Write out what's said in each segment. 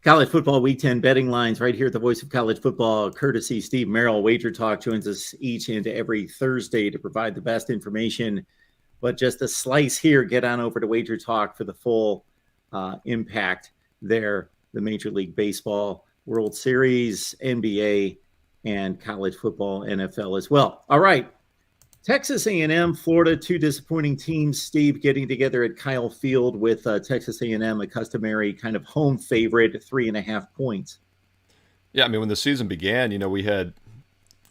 College Football Week 10 betting lines right here at the Voice of College Football, courtesy Steve Merrill. Wager Talk joins us each and every Thursday to provide the best information. But just a slice here, get on over to Wager Talk for the full impact there. The Major League Baseball, World Series, NBA, and college football, NFL as well. All right. Texas A&M, Florida, two disappointing teams. Steve, getting together at Kyle Field with Texas A&M, a customary kind of home favorite, 3.5 points. Yeah, I mean, when the season began, we had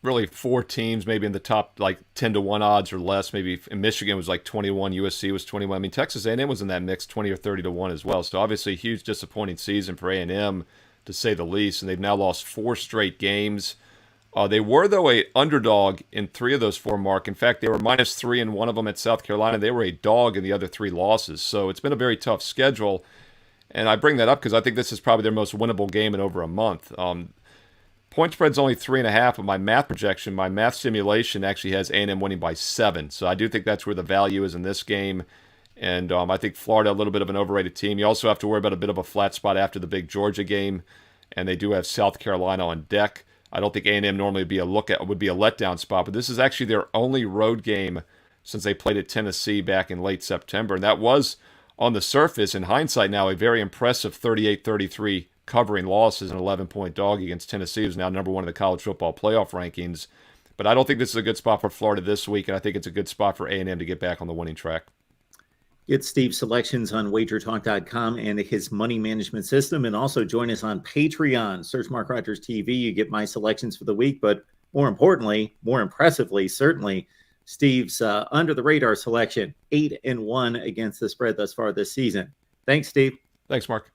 really four teams maybe in the top 10-1 odds or less. Maybe in Michigan was 21, USC was 21. I mean, Texas A&M was in that mix 20 or 30-1 as well. So obviously a huge disappointing season for A&M to say the least, and they've now lost 4 straight games. They were, though, a underdog in 3 of those 4, Mark. In fact, they were -3 in one of them at South Carolina. They were a dog in the other 3 losses. So it's been a very tough schedule. And I bring that up because I think this is probably their most winnable game in over a month. Point spread's only 3.5, but my math projection, my math simulation actually has A&M winning by 7. So I do think that's where the value is in this game. And I think Florida, a little bit of an overrated team. You also have to worry about a bit of a flat spot after the big Georgia game. And they do have South Carolina on deck. I don't think A&M normally would be a letdown spot, but this is actually their only road game since they played at Tennessee back in late September. And that was, on the surface, in hindsight now, a very impressive 38-33 covering loss as an 11-point dog against Tennessee, who's now number 1 in the college football playoff rankings. But I don't think this is a good spot for Florida this week, and I think it's a good spot for A&M to get back on the winning track. Get Steve's selections on wagertalk.com and his money management system, and also join us on Patreon. Search MarkRogersTV. You get my selections for the week, but more importantly, more impressively, certainly, Steve's under-the-radar selection, 8-1 against the spread thus far this season. Thanks, Steve. Thanks, Mark.